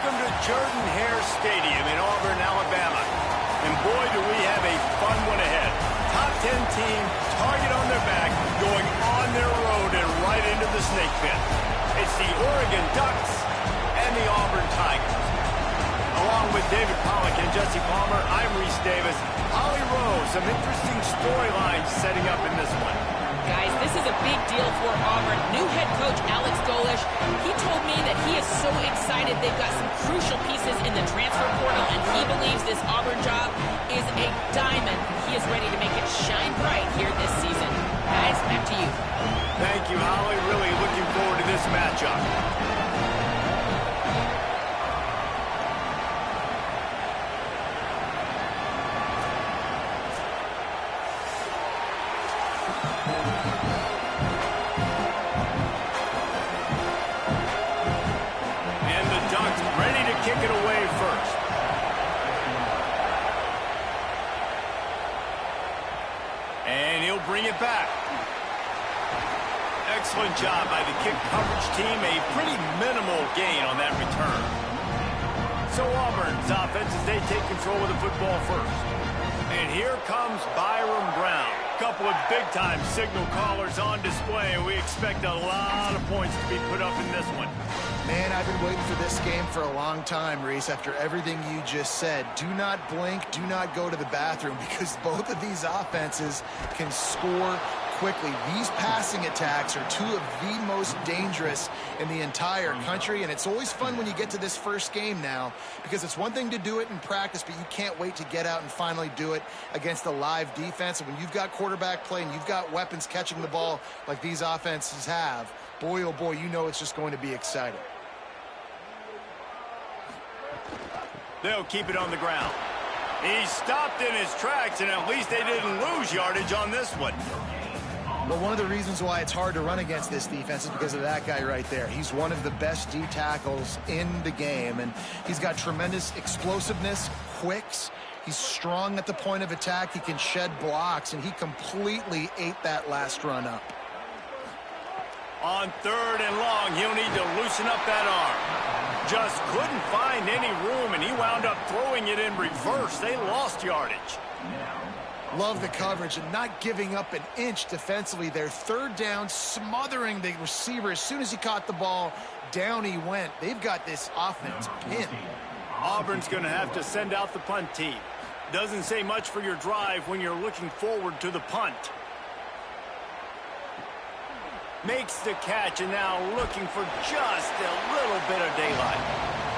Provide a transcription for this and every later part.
Welcome to Jordan-Hare Stadium in Auburn, Alabama. And boy, do we have a fun one ahead. Top 10 team, target on their back, going on their road and right into the snake pit. It's the Oregon Ducks and the Auburn Tigers. Along with David Pollack and Jesse Palmer, I'm Reese Davis. Holly Rose, some interesting storylines setting up in this one. Guys, this is a big deal for Auburn. New head coach Alex Golesh, he told me that he is so excited they've got some crucial pieces in the transfer portal, and he believes this Auburn job is a diamond. He is ready to make it shine bright here this season. Guys, back to you. Thank you, Holly. Really looking forward to this matchup. Kick it away first. And he'll bring it back. Excellent job by the kick coverage team. A pretty minimal gain on that return. So Auburn's offense as they take control of the football first. And here comes Byron Brown. Couple of big-time signal callers on display, and we expect a lot of points to be put up in this one. Man, I've been waiting for this game for a long time, Reese, after everything you just said. Do not blink, do not go to the bathroom, because both of these offenses can score quickly. These passing attacks are two of the most dangerous in the entire country, and it's always fun when you get to this first game now, because it's one thing to do it in practice, but you can't wait to get out and finally do it against a live defense. And when you've got quarterback play and you've got weapons catching the ball like these offenses have, boy, oh boy, you know it's just going to be exciting. They'll keep it on the ground. He stopped in his tracks, and at least they didn't lose yardage on this one. Well, one of the reasons why it's hard to run against this defense is because of that guy right there. He's one of the best D tackles in the game, and he's got tremendous explosiveness, quicks. He's strong at the point of attack. He can shed blocks, and he completely ate that last run up. On 3rd and long, he'll need to loosen up that arm. Just couldn't find any room, and he wound up throwing it in reverse. They lost yardage. Love the coverage and not giving up an inch defensively. They're 3rd down, smothering the receiver. As soon as he caught the ball, down he went. They've got this offense pinned. Auburn's going to have to send out the punt team. Doesn't say much for your drive when you're looking forward to the punt. Makes the catch, and now looking for just a little bit of daylight.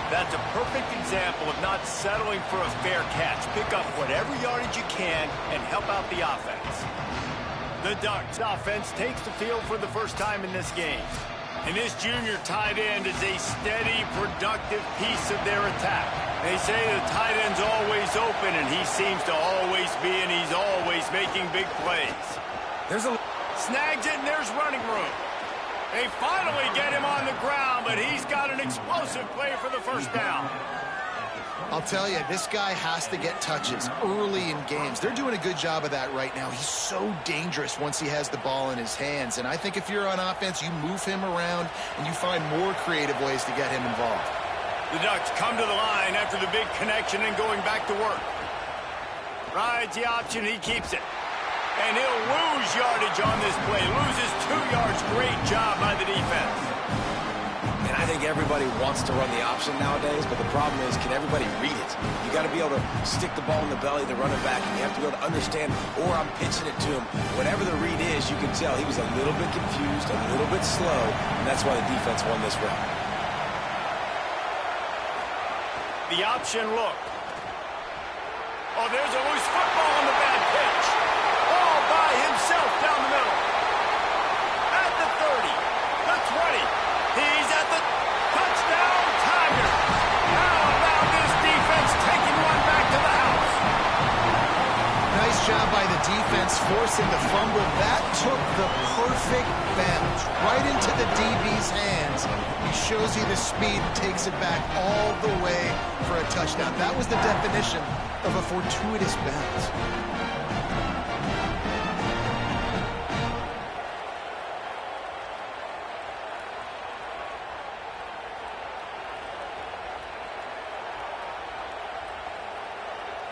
That's a perfect example of not settling for a fair catch. Pick up whatever yardage you can and help out the offense. The Ducks offense takes the field for the first time in this game. And this junior tight end is a steady, productive piece of their attack. They say the tight end's always open, and he seems to always be, and he's always making big plays. Snags it, and there's running room. They finally get him on the ground, but he's got an explosive play for the first down. I'll tell you, this guy has to get touches early in games. They're doing a good job of that right now. He's so dangerous once he has the ball in his hands. And I think if you're on offense, you move him around and you find more creative ways to get him involved. The Ducks come to the line after the big connection and going back to work. Rides the option, he keeps it. And he'll lose yardage on this play. Loses 2 yards. Great job by the defense. And I think everybody wants to run the option nowadays, but the problem is, can everybody read it? You got to be able to stick the ball in the belly of the running back, and you have to be able to understand, or I'm pitching it to him. Whatever the read is, you can tell he was a little bit confused, a little bit slow, and that's why the defense won this round. The option look. Oh, there's a loose football on the bad pitch. All by himself down the middle. At the 30, the 20. He's at the touchdown. Tigers. How about this defense taking one back to the house? Nice job by the defense forcing the fumble. That took the perfect bounce right into the DB's hands. He shows you the speed and takes it back all the way for a touchdown. That was the definition of a fortuitous bounce.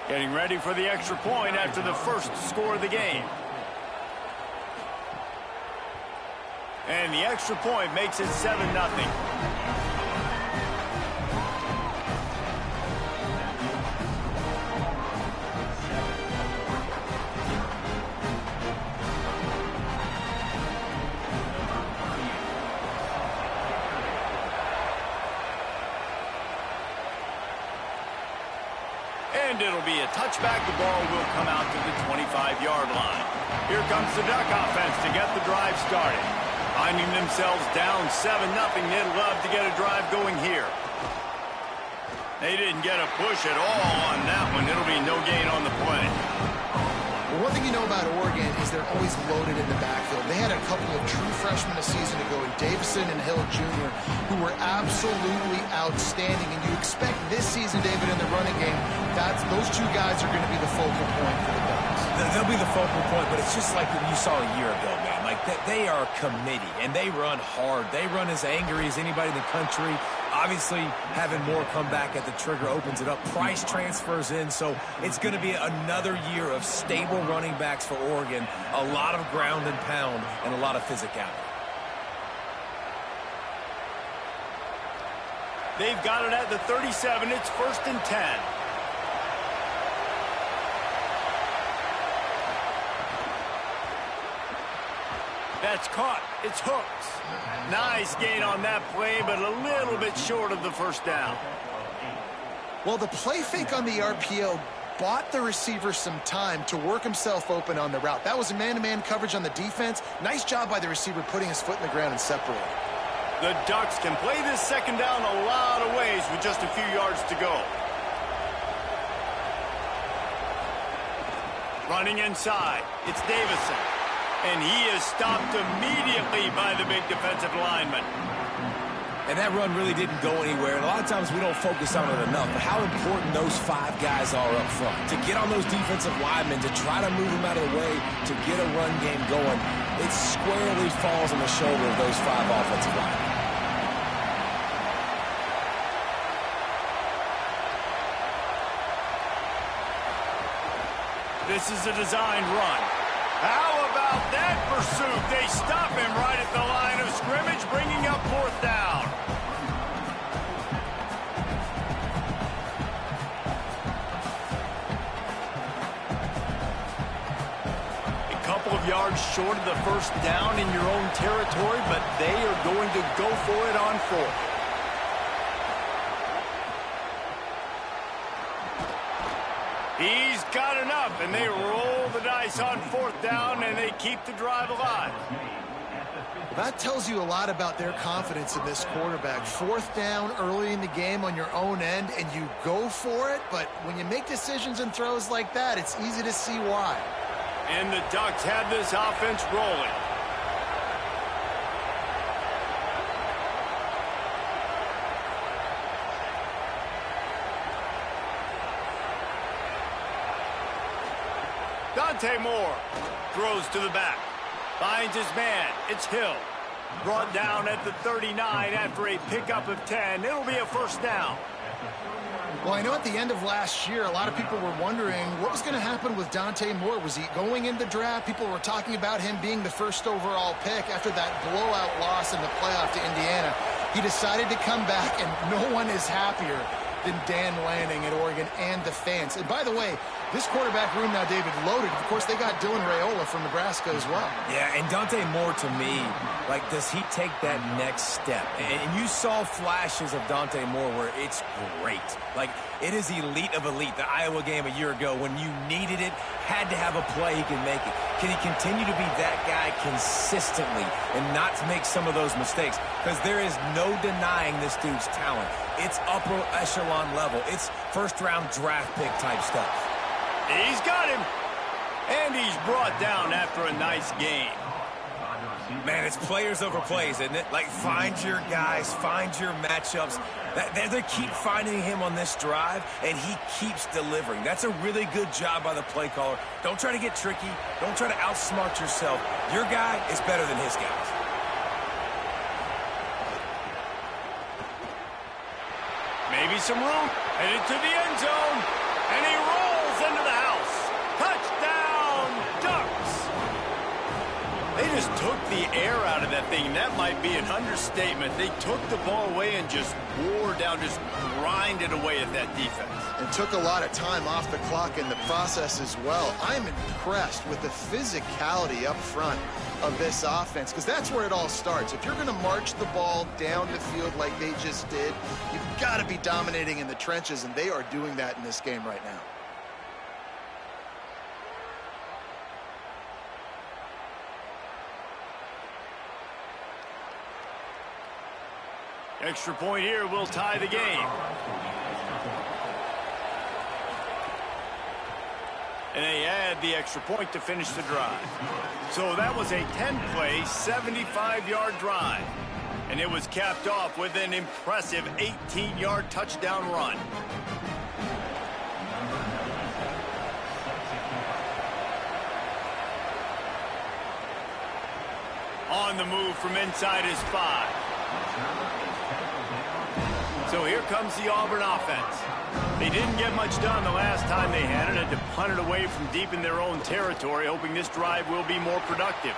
Getting ready for the extra point after the first score of the game. And the extra point makes it 7-0. And it'll be a touchback. The ball will come out to the 25-yard line. Here comes the Duck offense to get the drive started. Finding themselves down 7-0, they'd love to get a drive going here. They didn't get a push at all on that one. It'll be no gain on the play. Well, one thing you know about Oregon is they're always loaded in the backfield. They had a couple of true freshmen a season ago in Davison and Hill Jr., who were absolutely outstanding. And you expect this season, David, in the running game, those two guys are going to be the focal point for the Ducks. They'll be the focal point, but it's just like what you saw a year ago, man. Like, they are a committee, and they run hard. They run as angry as anybody in the country. Obviously, having Moore come back at the trigger opens it up. Price transfers in, so it's going to be another year of stable running backs for Oregon. A lot of ground and pound and a lot of physicality. They've got it at the 37. It's 1st and 10. That's caught. It's hooked. Nice gain on that play, but a little bit short of the first down. Well, the play fake on the RPO bought the receiver some time to work himself open on the route. That was a man-to-man coverage on the defense. Nice job by the receiver putting his foot in the ground and separating. The Ducks can play this second down a lot of ways with just a few yards to go. Running inside, it's Davison. And he is stopped immediately by the big defensive lineman. And that run really didn't go anywhere. And a lot of times we don't focus on it enough. But how important those 5 guys are up front. To get on those defensive linemen, to try to move them out of the way, to get a run game going, it squarely falls on the shoulder of those 5 offensive linemen. This is a designed run. How about that pursuit? They stop him right at the line of scrimmage, bringing up 4th down. A couple of yards short of the first down in your own territory, but they are going to go for it on 4th. He's got enough, and they roll the dice on 4th down, and they keep the drive alive. That tells you a lot about their confidence in this quarterback. 4th down early in the game on your own end, and you go for it, but when you make decisions and throws like that, it's easy to see why. And the Ducks have this offense rolling. Dante Moore throws to the back. Finds his man. It's Hill. Brought down at the 39 after a pickup of 10. It'll be a 1st down. Well, I know at the end of last year, a lot of people were wondering what was going to happen with Dante Moore. Was he going in the draft? People were talking about him being the 1st overall pick after that blowout loss in the playoff to Indiana. He decided to come back, and no one is happier than Dan Lanning at Oregon and the fans. And by the way, this quarterback room now, David, loaded. Of course, they got Dylan Raiola from Nebraska as well. Yeah, and Dante Moore, to me, like, does he take that next step? And you saw flashes of Dante Moore where it's great. Like, it is elite of elite. The Iowa game a year ago, when you needed it, had to have a play, he can make it. Can he continue to be that guy consistently and not to make some of those mistakes? Because there is no denying this dude's talent. It's upper echelon level. It's 1st-round draft pick type stuff. He's got him. And he's brought down after a nice game. Man, it's players over plays, isn't it? Like, find your guys, find your matchups. They keep finding him on this drive, and he keeps delivering. That's a really good job by the play caller. Don't try to get tricky. Don't try to outsmart yourself. Your guy is better than his guys. Maybe some room. Headed to the end zone. And he rolls goes into the house. Touchdown, Ducks. They just took the air out of that thing. That might be an understatement. They took the ball away and just wore down, just grinded away at that defense. And took a lot of time off the clock in the process as well. I'm impressed with the physicality up front of this offense, because that's where it all starts. If you're going to march the ball down the field like they just did, you've got to be dominating in the trenches, and they are doing that in this game right now. Extra point here will tie the game. And they add the extra point to finish the drive. So that was a 10-play, 75-yard drive. And it was capped off with an impressive 18-yard touchdown run. On the move from inside his 5. So here comes the Auburn offense. They didn't get much done the last time they had it, had to punt it away from deep in their own territory, hoping this drive will be more productive.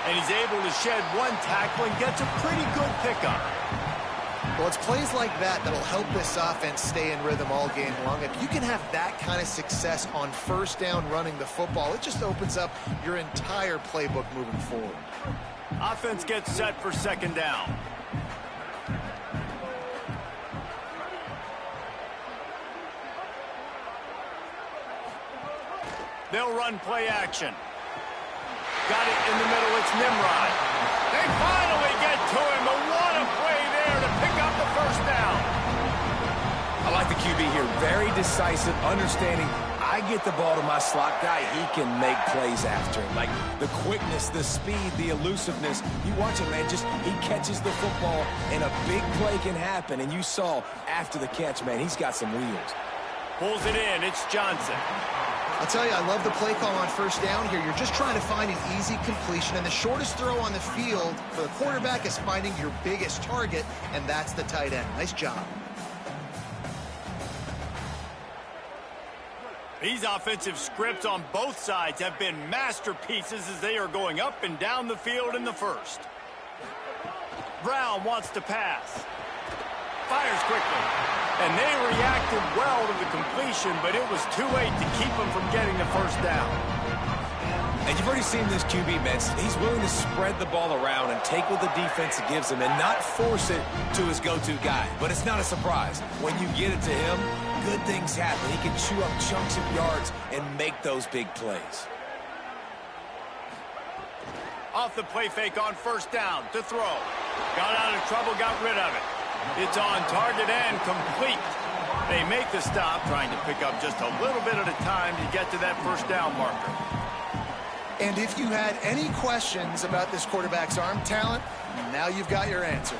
And he's able to shed one tackle and gets a pretty good pickup. Well, it's plays like that that'll help this offense stay in rhythm all game long. If you can have that kind of success on first down running the football, it just opens up your entire playbook moving forward. Offense gets set for second down. They'll run play action. Got it in the middle. It's Nimrod. They finally get to him. But what a play there to pick up the first down. I like the QB here. Very decisive, understanding. I get the ball to my slot guy. He can make plays after him. Like the quickness, the speed, the elusiveness. You watch it, man. Just he catches the football, and a big play can happen. And you saw after the catch, man, he's got some wheels. Pulls it in. It's Johnson. I'll tell you, I love the play call on first down here. You're just trying to find an easy completion, and the shortest throw on the field for the quarterback is finding your biggest target, and that's the tight end. Nice job. These offensive scripts on both sides have been masterpieces as they are going up and down the field in the first. Brown wants to pass. Fires quickly. And they reacted well to the completion, but it was too late to keep them from getting the first down. And you've already seen this QB, man. He's willing to spread the ball around and take what the defense gives him and not force it to his go-to guy. But it's not a surprise. When you get it to him, good things happen. He can chew up chunks of yards and make those big plays. Off the play fake on first down to throw. Got out of trouble, got rid of it. It's on target and complete. They make the stop, trying to pick up just a little bit at a time to get to that first down marker. And if you had any questions about this quarterback's arm talent, now you've got your answer.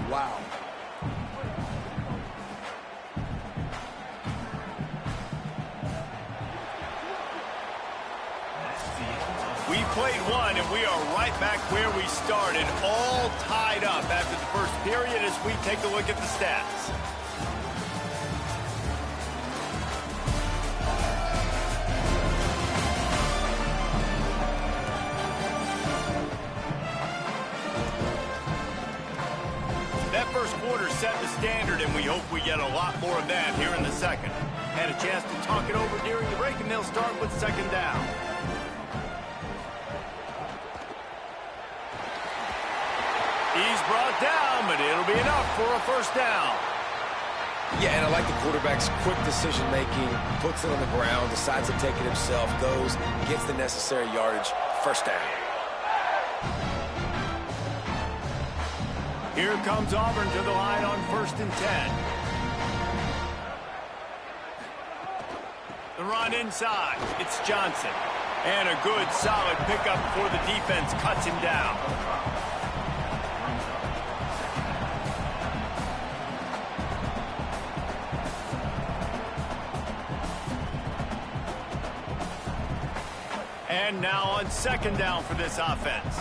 Wow. We played one, and we are right back where we started, all tied up after the first period as we take a look at the stats. That first quarter set the standard, and we hope we get a lot more of that here in the second. Had a chance to talk it over during the break, and they'll start with second down. He's brought down, but it'll be enough for a first down. Yeah, and I like the quarterback's quick decision-making, puts it on the ground, decides to take it himself, goes, gets the necessary yardage, first down. Here comes Auburn to the line on 1st and 10. The run inside. It's Johnson. And a good, solid pickup before the defense cuts him down. And now on second down for this offense.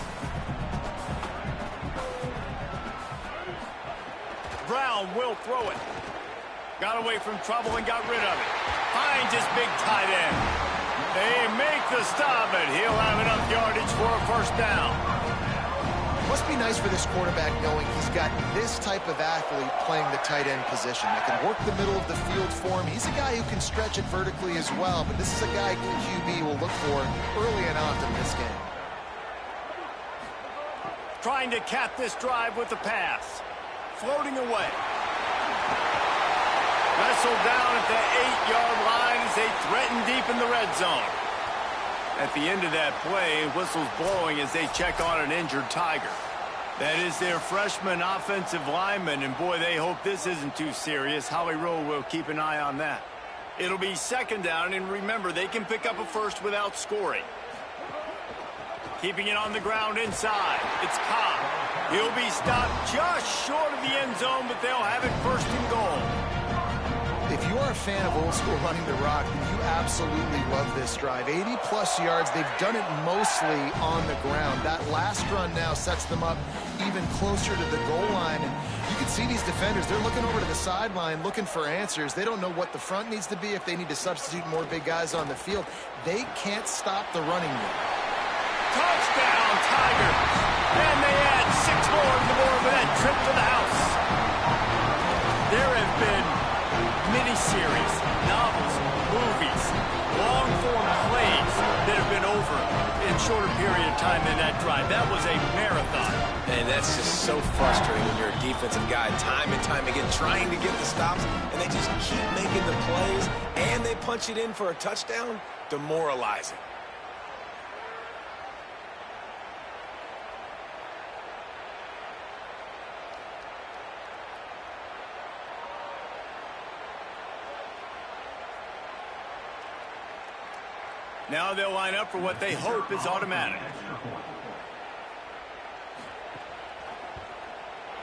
Brown will throw it. Got away from trouble and got rid of it. Finds his big tight end. They make the stop, and he'll have enough yardage for a first down. Must be nice for this quarterback knowing he's got this type of athlete playing the tight end position that can work the middle of the field for him. He's a guy who can stretch it vertically as well, but this is a guy QB will look for early and often in this game. Trying to cap this drive with the pass. Floating away. Wrestled down at the 8-yard line as they threaten deep in the red zone. At the end of that play, whistles blowing as they check on an injured Tiger. That is their freshman offensive lineman, and boy, they hope this isn't too serious. Howie Rowe will keep an eye on that. It'll be second down, and remember, they can pick up a first without scoring. Keeping it on the ground inside. It's Cobb. He'll be stopped just short of the end zone, but they'll have it first and goal. If you are a fan of old school running the rock, then you absolutely love this drive. 80-plus yards. They've done it mostly on the ground. That last run now sets them up even closer to the goal line. And you can see these defenders, they're looking over to the sideline looking for answers. They don't know what the front needs to be, if they need to substitute more big guys on the field. They can't stop the running game. Touchdown, Tigers! And they add 6 more to the board with that trip to the house. There have been miniseries, novels, movies, long-form plays that have been over in shorter period of time than that drive. That was a marathon. And that's just so frustrating when you're a defensive guy, time and time again, trying to get the stops, and they just keep making the plays, and they punch it in for a touchdown. Demoralizing. Now they'll line up for what they hope is automatic.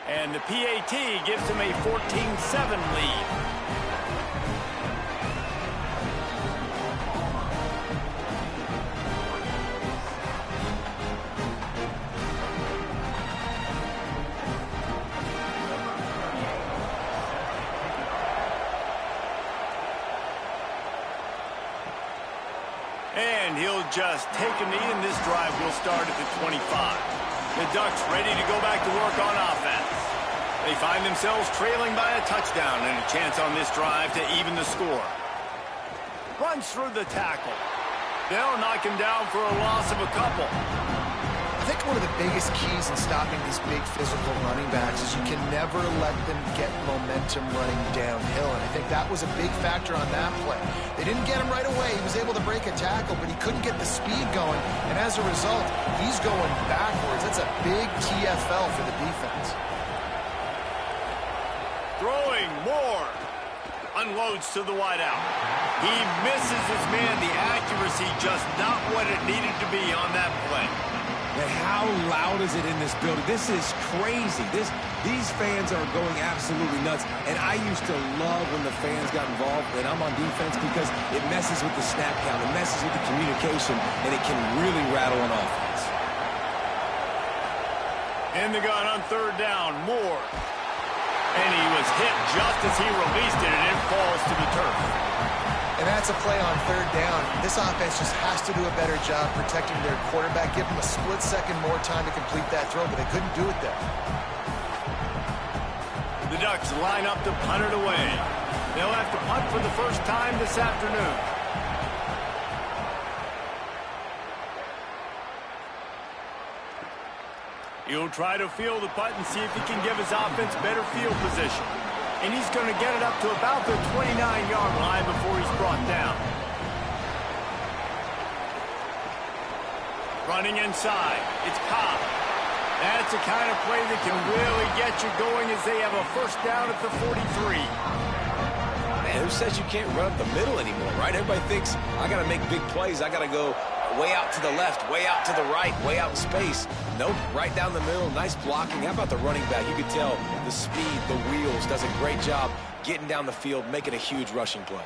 And the PAT gives them a 14-7 lead. And he'll just take a knee, and this drive will start at the 25. The Ducks ready to go back to work on offense. They find themselves trailing by a touchdown and a chance on this drive to even the score. Runs through the tackle. They'll knock him down for a loss of a couple. I think one of the biggest keys in stopping these big physical running backs is you can never let them get momentum running downhill, and I think that was a big factor on that play. They didn't get him right away. He was able to break a tackle, but he couldn't get the speed going, and as a result, he's going backwards. That's a big TFL for the defense. Throwing more. Unloads to the wideout. He misses his man. The accuracy just not what it needed to be on that play. And how loud is it in this building? This is crazy. These fans are going absolutely nuts. And I used to love when the fans got involved when I'm on defense because it messes with the snap count, it messes with the communication, and it can really rattle an offense. In the gun on third down, Moore. And he was hit just as he released it, and it falls to the turf. And that's a play on third down. This offense just has to do a better job protecting their quarterback. Give them a split second more time to complete that throw, but they couldn't do it there. The Ducks line up to punt it away. They'll have to punt for the first time this afternoon. He'll try to field the punt and see if he can give his offense better field position. And he's going to get it up to about the 29-yard line before he's brought down. Running inside, it's Cobb. That's the kind of play that can really get you going as they have a first down at the 43. Man, who says you can't run up the middle anymore, right? Everybody thinks, I got to make big plays. I got to go way out to the left, way out to the right, way out in space. Nope, right down the middle, nice blocking. How about the running back? You could tell the speed, the wheels, does a great job getting down the field, making a huge rushing play.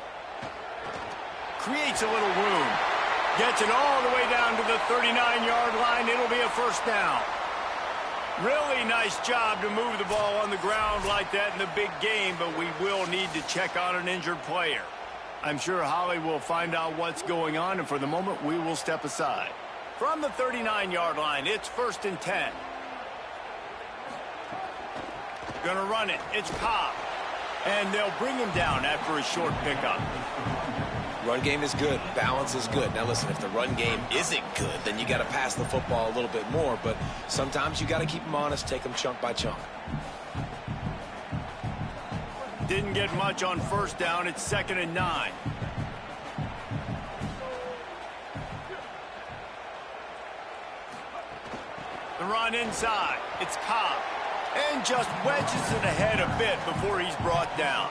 Creates a little room. Gets it all the way down to the 39-yard line. It'll be a first down. Really nice job to move the ball on the ground like that in the big game, but we will need to check on an injured player. I'm sure Holly will find out what's going on, and for the moment, we will step aside. From the 39-yard line, it's 1st and 10. Gonna run it. It's Cobb. And they'll bring him down after a short pickup. Run game is good. Balance is good. Now, listen, if the run game isn't good, then you got to pass the football a little bit more. But sometimes you got to keep them honest, take them chunk by chunk. Didn't get much on 1st down. It's 2nd and 9. The run inside. It's Cobb. And just wedges it ahead a bit before he's brought down.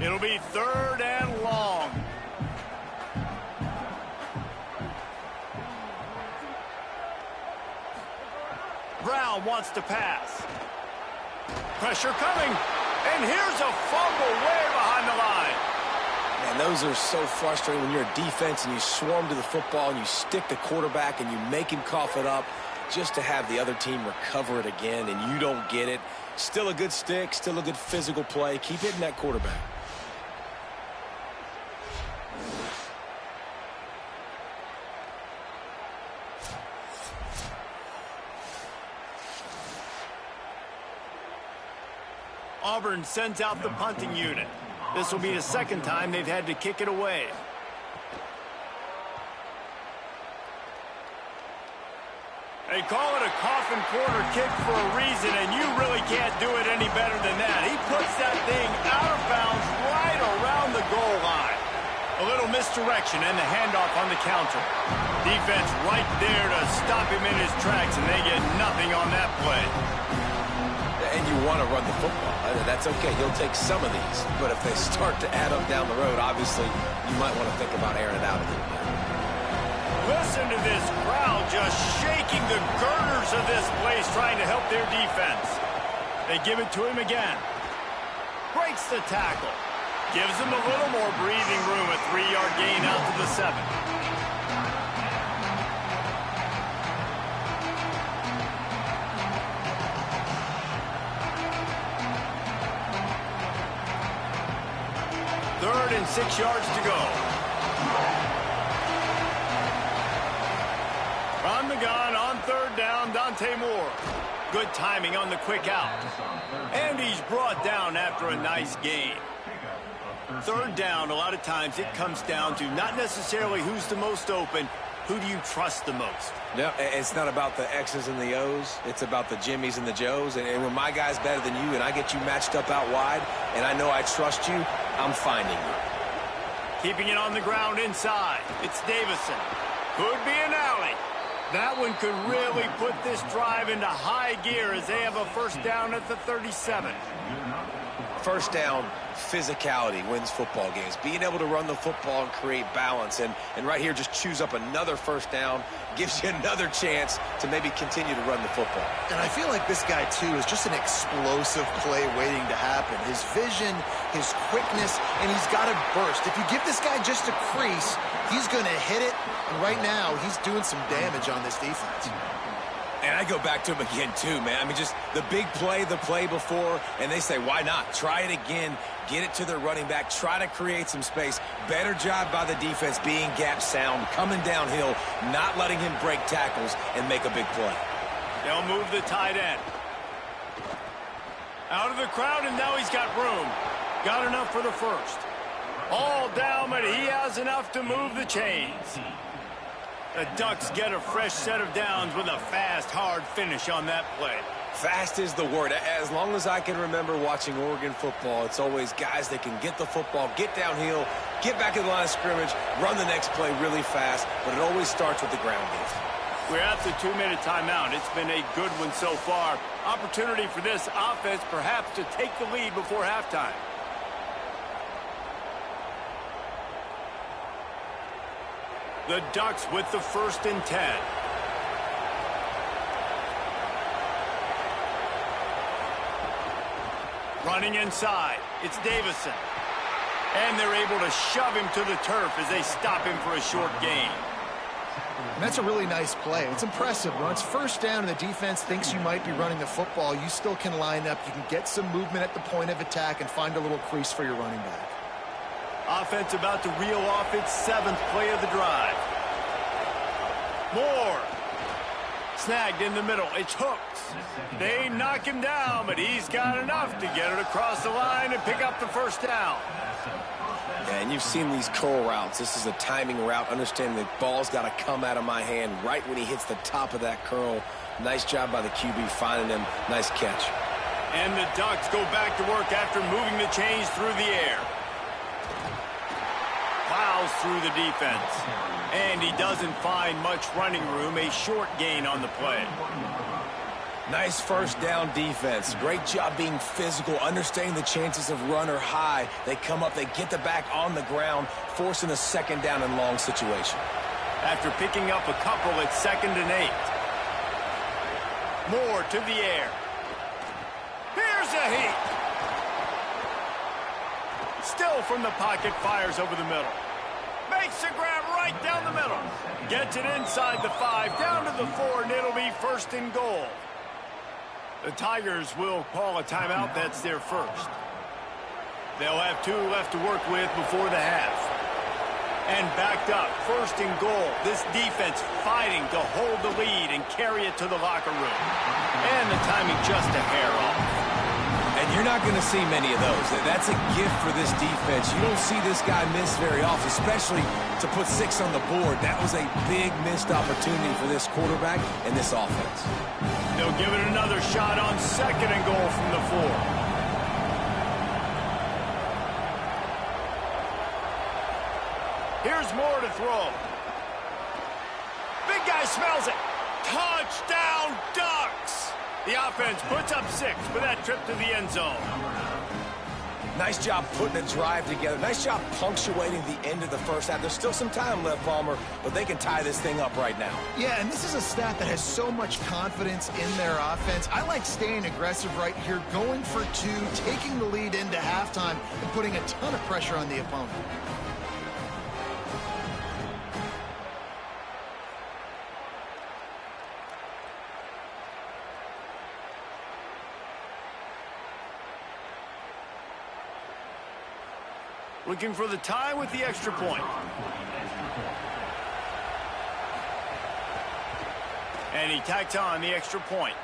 It'll be 3rd and long. Brown wants to pass. Pressure coming. And here's a fumble way behind the line. Man, those are so frustrating when you're a defense and you swarm to the football and you stick the quarterback and you make him cough it up just to have the other team recover it again and you don't get it. Still a good stick, still a good physical play. Keep hitting that quarterback. Auburn sends out the punting unit. This will be the 2nd time they've had to kick it away. They call it a coffin corner kick for a reason, and you really can't do it any better than that. He puts that thing out of bounds right around the goal line. A little misdirection and the handoff on the counter. Defense right there to stop him in his tracks, and they get nothing on that play. And you want to run the football. That's okay. He'll take some of these. But if they start to add up down the road, obviously, you might want to think about airing it out a little bit. Listen to this crowd just shaking the girders of this place trying to help their defense. They give it to him again. Breaks the tackle. Gives him a little more breathing room. A 3-yard gain out to the 7. Third and 6 yards to go. On the gun, on 3rd down, Dante Moore. Good timing on the quick out. And he's brought down after a nice gain. 3rd down, a lot of times it comes down to not necessarily who's the most open, who do you trust the most? No, it's not about the X's and the O's. It's about the Jimmies and the Joes. And when my guy's better than you and I get you matched up out wide and I know I trust you, I'm finding you. Keeping it on the ground inside. It's Davison. Could be an alley. That one could really put this drive into high gear as they have a 1st down at the 37. 1st down, physicality wins football games. Being able to run the football and create balance. And right here, just choose up another 1st down. Gives you another chance to maybe continue to run the football. And I feel like this guy, too, is just an explosive play waiting to happen. His vision, his quickness, and he's got a burst. If you give this guy just a crease, he's going to hit it. And right now, he's doing some damage on this defense. And I go back to him again, too, man. I mean, just the big play, the play before, and they say, why not? Try it again. Get it to their running back. Try to create some space. Better job by the defense being gap sound, coming downhill, not letting him break tackles and make a big play. They'll move the tight end. Out of the crowd, and now he's got room. Got enough for the 1st. All down, but he has enough to move the chains. The Ducks get a fresh set of downs with a fast, hard finish on that play. Fast is the word. As long as I can remember watching Oregon football, it's always guys that can get the football, get downhill, get back in the line of scrimmage, run the next play really fast, but it always starts with the ground game. We're at the 2-minute timeout. It's been a good one so far. Opportunity for this offense perhaps to take the lead before halftime. The Ducks with the 1st and 10. Running inside. It's Davison. And they're able to shove him to the turf as they stop him for a short gain. And that's a really nice play. It's impressive. When it's first down and the defense thinks you might be running the football, you still can line up. You can get some movement at the point of attack and find a little crease for your running back. Offense about to reel off its 7th play of the drive. Moore. Snagged in the middle. It's Hooks. They knock him down, but he's got enough to get it across the line and pick up the first down. Yeah, and you've seen these curl routes. This is a timing route, understanding the ball's got to come out of my hand right when he hits the top of that curl. Nice job by the QB finding him. Nice catch. And the Ducks go back to work after moving the chains through the air. Plows through the defense. And he doesn't find much running room. A short gain on the play. Nice first down defense. Great job being physical, understanding the chances of run are high. They come up, they get the back on the ground, forcing a second down and long situation. After picking up a couple, it's 2nd and 8. Moore to the air. Here's a heat. Still from the pocket, fires over the middle. Makes a grab right down the middle. Gets it inside the 5, down to the 4, and it'll be 1st and goal. The Tigers will call a timeout. That's their first. They'll have 2 left to work with before the half. And backed up, 1st and goal. This defense fighting to hold the lead and carry it to the locker room. And the timing just a hair off. And you're not going to see many of those. That's a gift for this defense. You don't see this guy miss very often, especially to put 6 on the board. That was a big missed opportunity for this quarterback and this offense. They'll give it another shot on 2nd and goal from the 4. Here's Moore to throw. Big guy smells it. Touchdown, Ducks! The offense puts up 6 for that trip to the end zone. Nice job putting a drive together. Nice job punctuating the end of the first half. There's still some time left, Palmer, but they can tie this thing up right now. Yeah, and this is a staff that has so much confidence in their offense. I like staying aggressive right here, going for 2, taking the lead into halftime, and putting a ton of pressure on the opponent. Looking for the tie with the extra point. And he tacks on the extra point.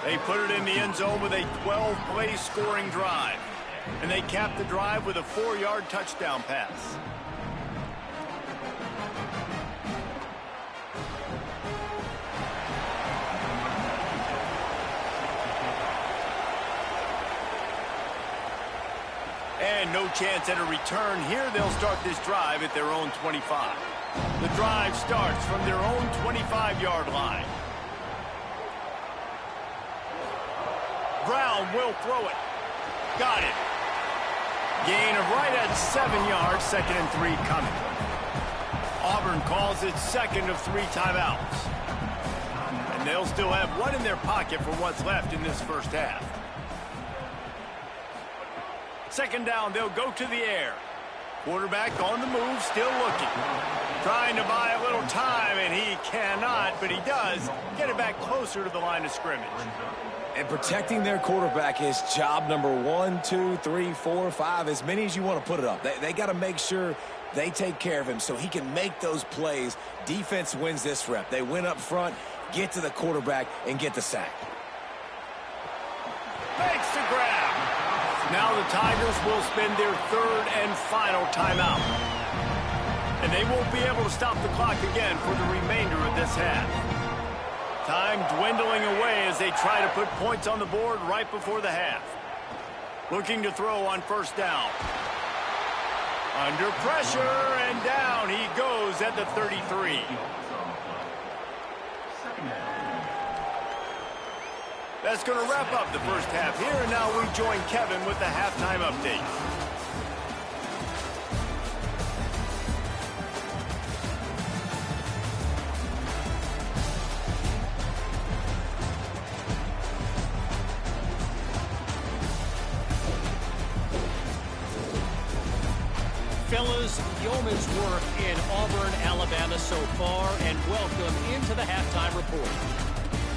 They put it in the end zone with a 12-play scoring drive. And they cap the drive with a 4-yard touchdown pass. And no chance at a return here. They'll start this drive at their own 25. The drive starts from their own 25-yard line. Brown will throw it. Got it. Gain of right at 7 yards. 2nd and 3 coming. Auburn calls it 2nd of 3 timeouts. And they'll still have 1 in their pocket for what's left in this first half. 2nd down, they'll go to the air. Quarterback on the move, still looking. Trying to buy a little time, and he cannot, but he does get it back closer to the line of scrimmage. And protecting their quarterback is job number 1, 2, 3, 4, 5, as many as you want to put it up. They got to make sure they take care of him so he can make those plays. Defense wins this rep. They win up front, get to the quarterback, and get the sack. Makes the grab. Now the Tigers will spend their 3rd and final timeout. And they won't be able to stop the clock again for the remainder of this half. Time dwindling away as they try to put points on the board right before the half. Looking to throw on 1st down. Under pressure, and down he goes at the 33. That's going to wrap up the first half here, and now we join Kevin with the halftime update. this yeoman's work in Auburn, Alabama so far, and welcome into the halftime report.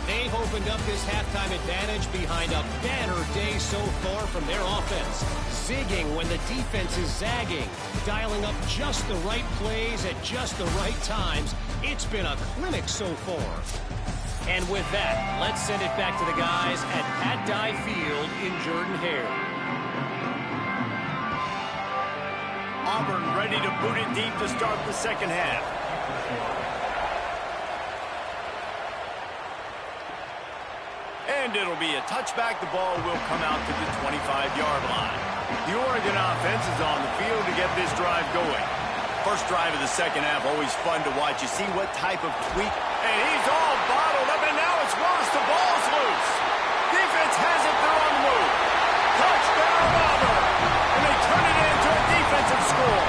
They've opened up this halftime advantage behind a banner day so far from their offense. Zigging when the defense is zagging, dialing up just the right plays at just the right times. It's been a clinic so far. And with that, let's send it back to the guys at Pat Dye Field in Jordan-Hare. Auburn ready to boot it deep to start the second half. And it'll be a touchback. The ball will come out to the 25-yard line. The Oregon offense is on the field to get this drive going. First drive of the second half, always fun to watch. You see what type of tweak. And he's all bottled up, and now it's worse. The ball's loose. Defense has it. They're on the move. Touchdown, Auburn. And they turn it into a defensive score.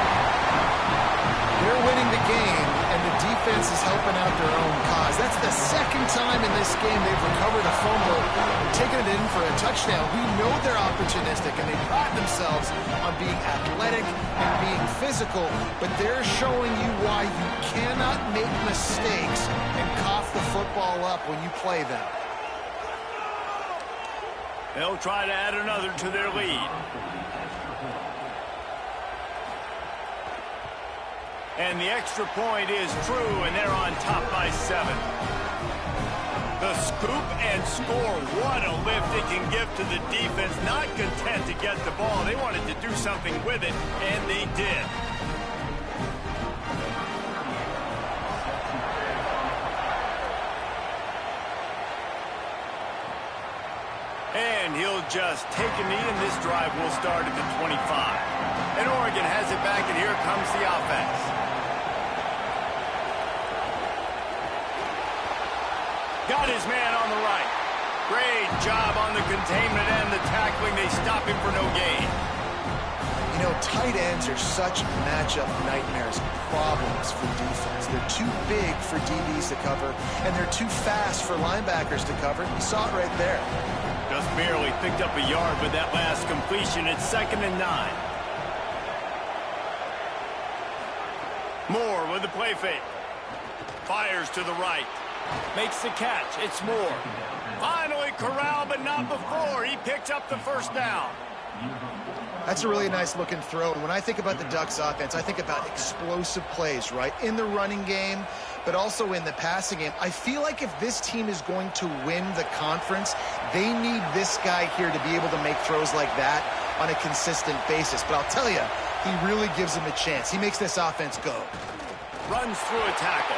They're winning the game, and the defense is helping out their own cause. That's the second time in this game they've recovered a fumble and taken it in for a touchdown. We know they're opportunistic, and they pride themselves on being athletic and being physical, but they're showing you why you cannot make mistakes and cough the football up when you play them. They'll try to add another to their lead. And the extra point is true, and they're on top by 7. The scoop and score. What a lift it can give to the defense. Not content to get the ball. They wanted to do something with it, and they did. And he'll just take a knee, and this drive will start at the 25. And Oregon has it back, and here comes the offense. Got his man on the right. Great job on the containment and the tackling. They stop him for no gain. You know, tight ends are such matchup nightmares, problems for defense. They're too big for DBs to cover, and they're too fast for linebackers to cover. You saw it right there. Just barely picked up a yard with that last completion. It's 2nd and 9. Moore with the play fake. Fires to the right. Makes the catch. It's Moore. Finally corralled, but not before. He picked up the first down. That's a really nice looking throw. And when I think about the Ducks offense, I think about explosive plays, right? In the running game, but also in the passing game. I feel like if this team is going to win the conference, they need this guy here to be able to make throws like that on a consistent basis. But I'll tell you, he really gives them a chance. He makes this offense go. Runs through a tackle.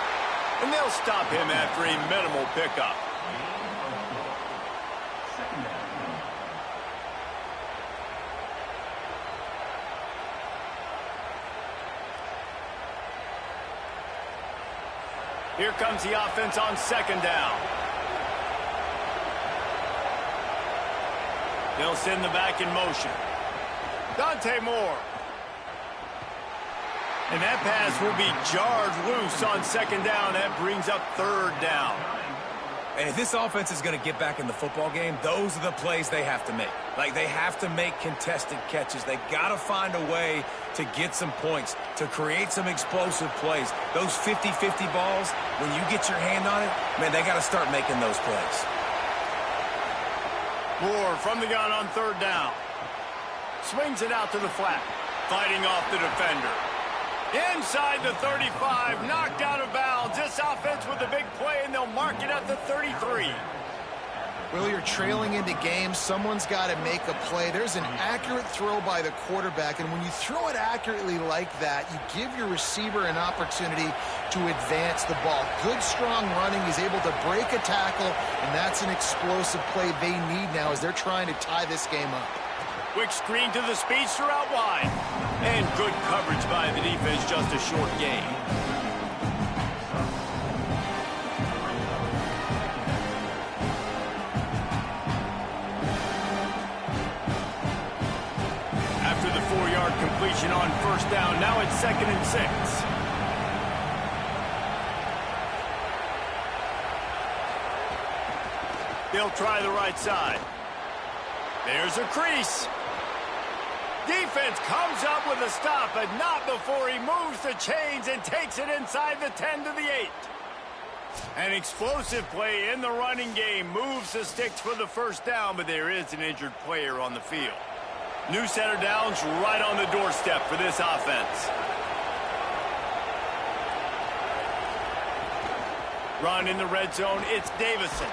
And they'll stop him after a minimal pickup. Here comes the offense on 2nd down. They'll send the back in motion. Dante Moore. And that pass will be jarred loose on 2nd down. That brings up 3rd down. And if this offense is going to get back in the football game, those are the plays they have to make. Like, they have to make contested catches. They got to find a way to get some points, to create some explosive plays. Those 50-50 balls, when you get your hand on it, man, they got to start making those plays. Moore from the gun on 3rd down. Swings it out to the flat. Fighting off the defender. Inside the 35, knocked out of bounds. This offense with a big play, and they'll mark it at the 33. Well, you're trailing into games. Someone's got to make a play. There's an accurate throw by the quarterback, and when you throw it accurately like that, you give your receiver an opportunity to advance the ball. Good, strong running. He's able to break a tackle, and that's an explosive play they need now as they're trying to tie this game up. Quick screen to the speedster out wide. And good coverage by the defense, just a short gain. After the 4-yard completion on 1st down, now it's 2nd and 6. They'll try the right side. There's a crease. Defense comes up with a stop, but not before he moves the chains and takes it inside the 10 to the 8. An explosive play in the running game moves the sticks for the first down, but there is an injured player on the field. New set of downs right on the doorstep for this offense. Run in the red zone, it's Davison.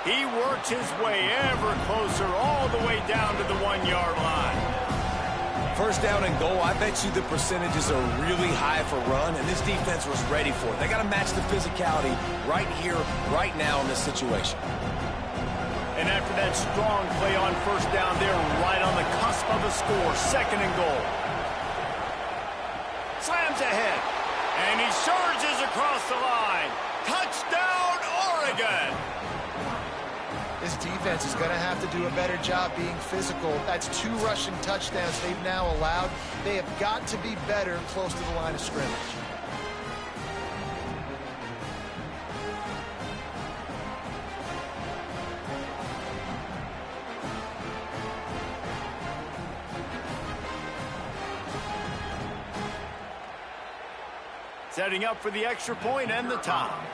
He works his way ever closer all the way down to the 1-yard line. First down and goal, I bet you the percentages are really high for run, and this defense was ready for it. They got to match the physicality right here, right now in this situation. And after that strong play on first down, they're right on the cusp of a score. Second and goal. Slams ahead. And he surges across the line. Touchdown, Oregon! This defense is going to have to do a better job being physical. That's 2 rushing touchdowns they've now allowed. They have got to be better close to the line of scrimmage. Setting up for the extra point and the tie.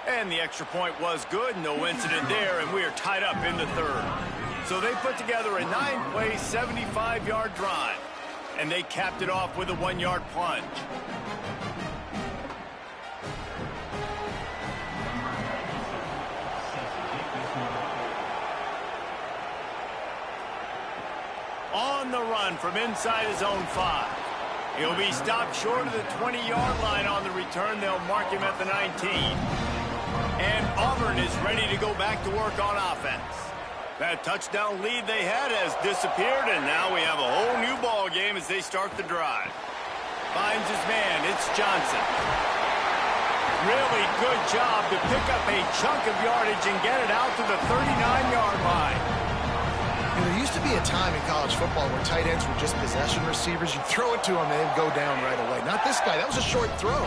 And the extra point was good. No incident there, and we are tied up in the third. So they put together a 9-play, 75-yard drive. And they capped it off with a 1-yard plunge. On the run from inside his own 5. He'll be stopped short of the 20-yard line on the return. They'll mark him at the 19. And Auburn is ready to go back to work on offense. That touchdown lead they had has disappeared, and now we have a whole new ball game as they start the drive. Finds his man. It's Johnson. Really good job to pick up a chunk of yardage and get it out to the 39-yard line. There used to be a time in college football where tight ends were just possession receivers. You throw it to them and they'd go down right away. Not this guy. That was a short throw.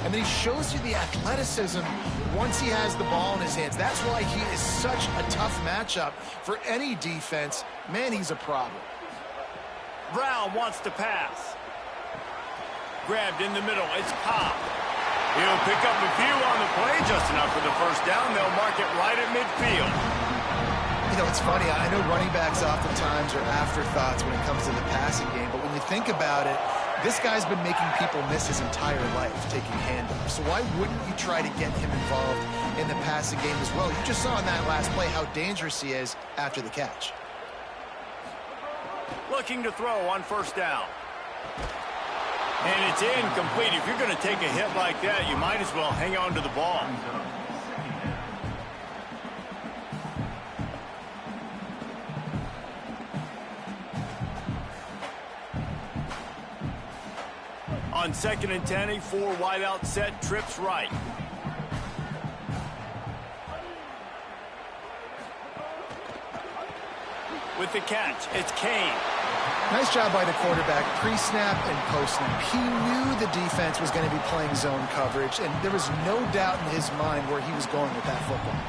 And then he shows you the athleticism once he has the ball in his hands. That's why he is such a tough matchup for any defense. Man, he's a problem. Brown wants to pass. Grabbed in the middle. It's Cobb. He'll pick up a few on the play, just enough for the first down. They'll mark it right at midfield. You know, it's funny. I know running backs oftentimes are afterthoughts when it comes to the passing game, but when you think about it, this guy's been making people miss his entire life taking handoffs. So why wouldn't you try to get him involved in the passing game as well? You just saw in that last play how dangerous he is after the catch. Looking to throw on first down. And it's incomplete. If you're going to take a hit like that, you might as well hang on to the ball. On 2nd and 10, a 4-wideout set, trips right. With the catch, it's Kane. Nice job by the quarterback, pre-snap and post-snap. He knew the defense was going to be playing zone coverage, and there was no doubt in his mind where he was going with that football.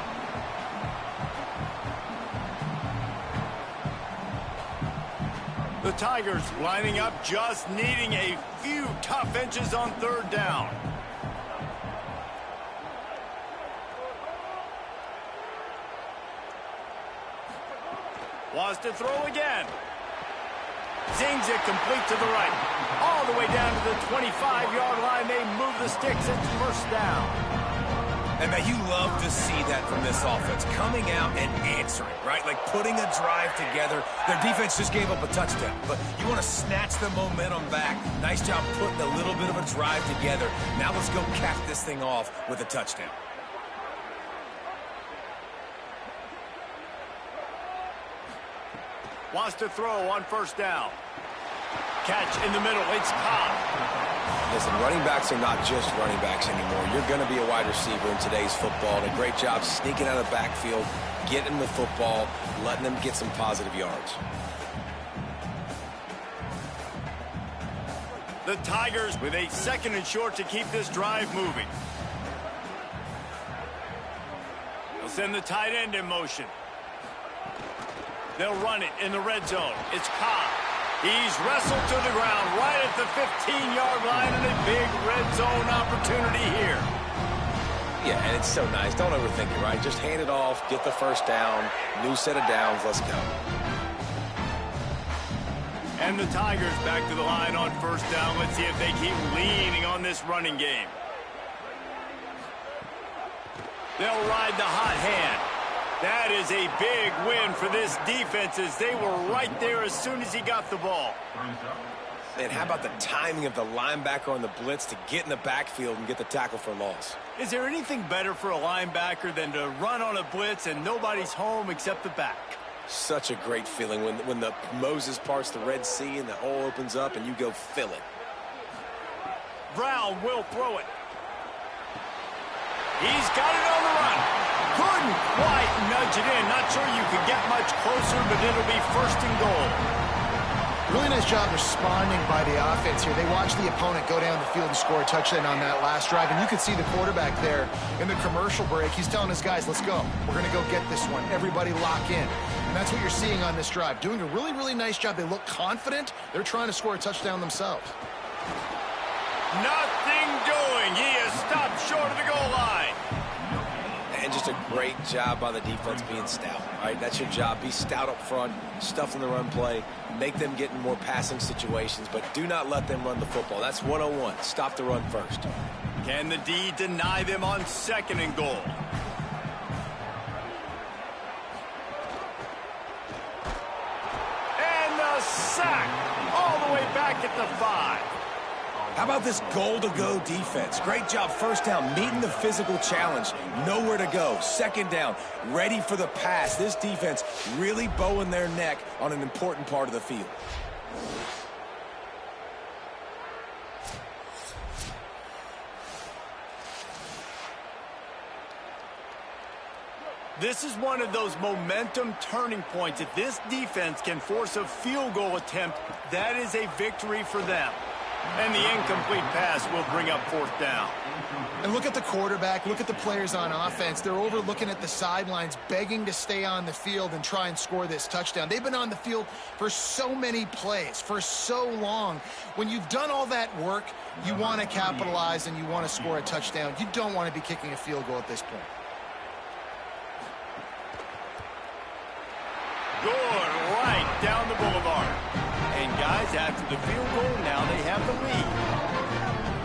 The Tigers lining up, just needing a few tough inches on third down. Wants to throw again. Zings it complete to the right. All the way down to the 25-yard line. They move the sticks. It's first down. And man, you love to see that from this offense, coming out and answering, right? Like putting a drive together. Their defense just gave up a touchdown, but you want to snatch the momentum back. Nice job putting a little bit of a drive together. Now let's go cap this thing off with a touchdown. Wants to throw on first down. Catch in the middle. It's Cobb. Listen, running backs are not just running backs anymore. You're going to be a wide receiver in today's football. And a great job sneaking out of the backfield, getting the football, letting them get some positive yards. The Tigers with a 2nd and short to keep this drive moving. They'll send the tight end in motion. They'll run it in the red zone. It's Cobb. He's wrestled to the ground right at the 15-yard line and a big red zone opportunity here. Yeah, and it's so nice. Don't overthink it, right? Just hand it off, get the first down, new set of downs, let's go. And the Tigers back to the line on first down. Let's see if they keep leaning on this running game. They'll ride the hot hand. That is a big win for this defense as they were right there as soon as he got the ball. And how about the timing of the linebacker on the blitz to get in the backfield and get the tackle for loss? Is there anything better for a linebacker than to run on a blitz and nobody's home except the back? Such a great feeling when the Moses parts the Red Sea and the hole opens up and you go fill it. Brown will throw it. He's got it on the run. Couldn't quite nudge it in. Not sure you could get much closer, but it'll be first and goal. Really nice job responding by the offense here. They watched the opponent go down the field and score a touchdown on that last drive, and you could see the quarterback there in the commercial break. He's telling his guys, let's go. We're going to go get this one. Everybody lock in. And that's what you're seeing on this drive. Doing a really, really nice job. They look confident. They're trying to score a touchdown themselves. Nothing doing. He is stopped short of the goal line. And just a great job by the defense being stout, right? That's your job. Be stout up front, stuff in the run play, make them get in more passing situations, but do not let them run the football. That's 101. Stop the run first. Can the D deny them on second and goal? And the sack all the way back at the 5. How about this goal-to-go defense? Great job first down, meeting the physical challenge. Nowhere to go. Second down, ready for the pass. This defense really bowing their neck on an important part of the field. This is one of those momentum turning points. If this defense can force a field goal attempt, that is a victory for them. And the incomplete pass will bring up fourth down. And look at the quarterback. Look at the players on offense. They're over looking at the sidelines, begging to stay on the field and try and score this touchdown. They've been on the field for so many plays, for so long. When you've done all that work, you want to capitalize and you want to score a touchdown. You don't want to be kicking a field goal at this point. Good right down the boulevard. And guys, after the field goal, now they have the lead.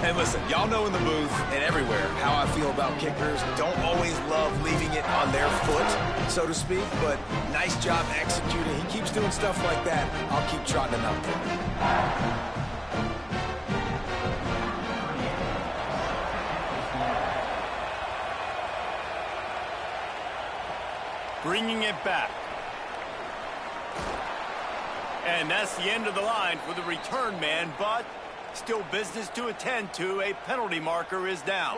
And listen, y'all know in the booth and everywhere how I feel about kickers. Don't always love leaving it on their foot, so to speak, but nice job executing. He keeps doing stuff like that. I'll keep trotting him out there. Bringing it back. And that's the end of the line for the return man, but still business to attend to. A penalty marker is down.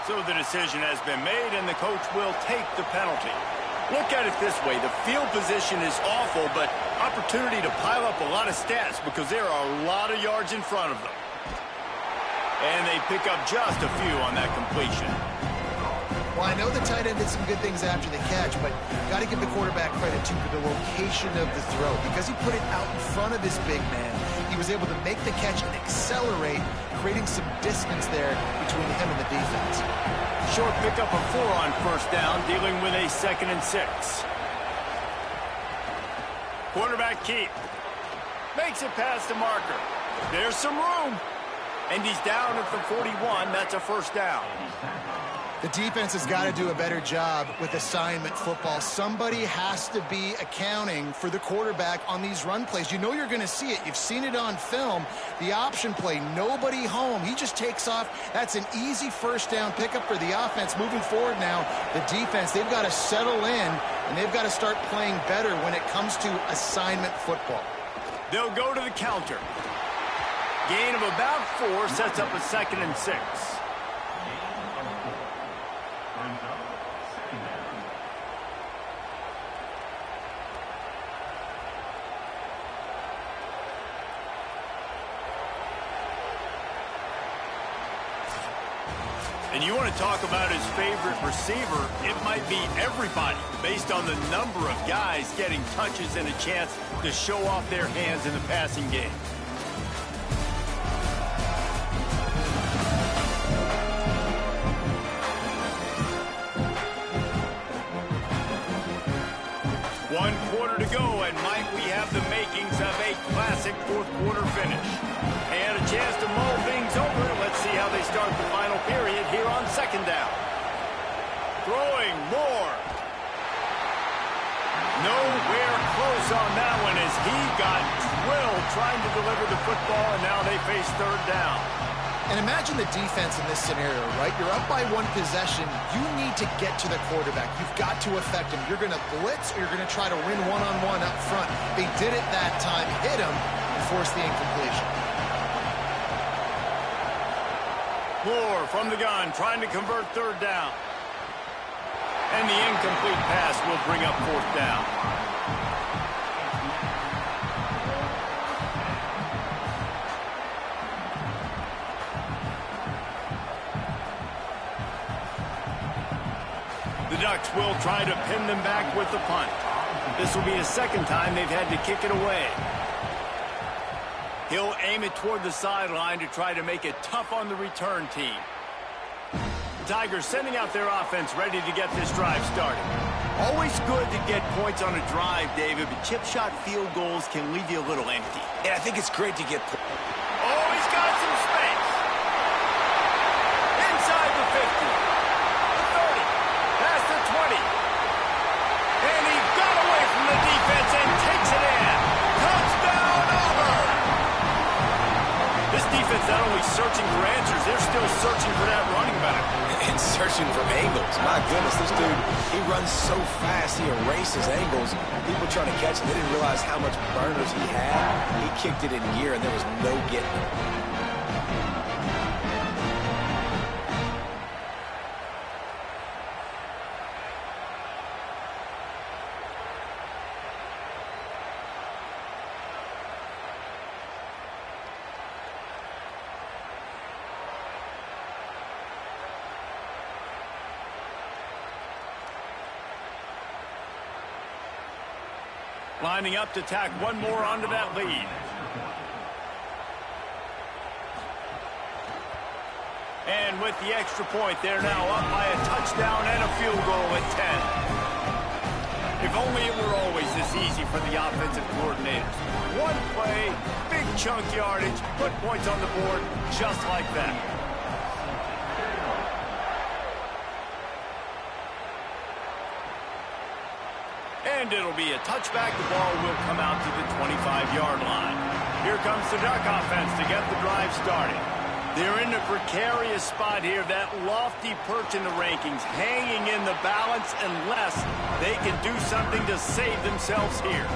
So the decision has been made, and the coach will take the penalty. Look at it this way. The field position is awful, but opportunity to pile up a lot of stats because there are a lot of yards in front of them. And they pick up just a few on that completion. Well, I know the tight end did some good things after the catch, but got to give the quarterback credit, too, for the location of the throw. Because he put it out in front of his big man, he was able to make the catch and accelerate, creating some distance there between him and the defense. Short pickup of 4 on first down, dealing with a 2nd and 6. Quarterback keep. Makes it past the marker. There's some room. And he's down at the 41. That's a first down. The defense has got to do a better job with assignment football. Somebody has to be accounting for the quarterback on these run plays. You know you're going to see it. You've seen it on film. The option play, nobody home. He just takes off. That's an easy first down pickup for the offense. Moving forward now, the defense, they've got to settle in, and they've got to start playing better when it comes to assignment football. They'll go to the counter. Gain of about 4 sets up a 2nd and 6. And you want to talk about his favorite receiver, it might be everybody, based on the number of guys getting touches and a chance to show off their hands in the passing game. One quarter to go, and might we have the makings of a classic fourth-quarter finish. And a chance to mull things over. Let's see how they start the final period here on second down. Throwing more. Nowhere close on that one as he got drilled trying to deliver the football, and now they face third down. And imagine the defense in this scenario, right? You're up by one possession. You need to get to the quarterback. You've got to affect him. You're going to blitz or you're going to try to win one-on-one up front. They did it that time, hit him, and forced the incompletion. Moore from the gun, trying to convert third down. And the incomplete pass will bring up fourth down. The Ducks will try to pin them back with the punt. This will be the second time they've had to kick it away. He'll aim it toward the sideline to try to make it tough on the return team. The Tigers sending out their offense ready to get this drive started. Always good to get points on a drive, David, but chip shot field goals can leave you a little empty. And I think it's great to get... Oh, he's got some space. Inside the 50. The 30. Past the 20. And he got away from the defense and takes it in. Touchdown, Auburn! This defense not only searching for answers, they're still searching for that running back. And searching for angles. My goodness, this dude, he runs so fast, he erases angles. People trying to catch him, they didn't realize how much burners he had. He kicked it in gear, and there was no getting it. Lining up to tack one more onto that lead. And with the extra point, they're now up by a touchdown and a field goal at 10. If only it were always this easy for the offensive coordinators. One play, big chunk yardage, put points on the board just like that. And it'll be a touchback. The ball will come out to the 25-yard line. Here comes the Duck offense to get the drive started. They're in a precarious spot here. That lofty perch in the rankings, hanging in the balance unless they can do something to save themselves here.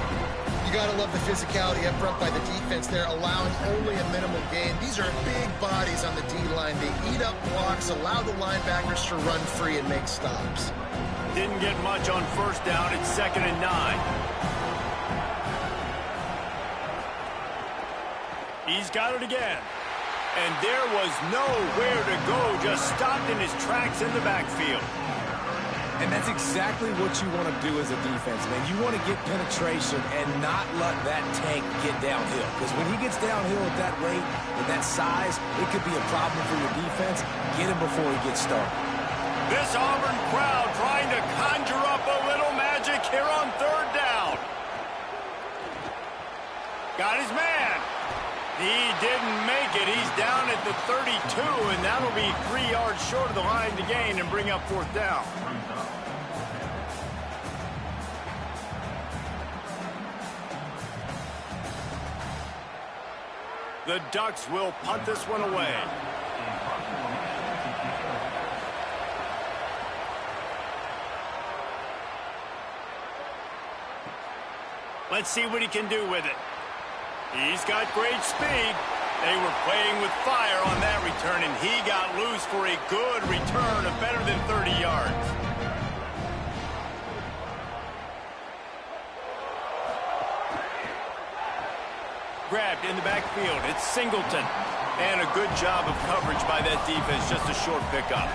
You got to love the physicality up front by the defense there, allowing only a minimal gain. These are big bodies on the D-line. They eat up blocks, allow the linebackers to run free and make stops. Didn't get much on first down. It's 2nd and 9. He's got it again. And there was nowhere to go, just stopped in his tracks in the backfield. And that's exactly what you want to do as a defense, man. You want to get penetration and not let that tank get downhill. Because when he gets downhill at that rate, with that size, it could be a problem for your defense. Get him before he gets started. This Auburn crowd trying to conjure up a little magic here on third down. Got his man. He didn't make it. He's down at the 32, and that'll be 3 yards short of the line to gain and bring up fourth down. The Ducks will punt this one away. Let's see what he can do with it. He's got great speed. They were playing with fire on that return, and he got loose for a good return of better than 30 yards. grabbed in the backfield. It's Singleton. And a good job of coverage by that defense. Just a short pickup.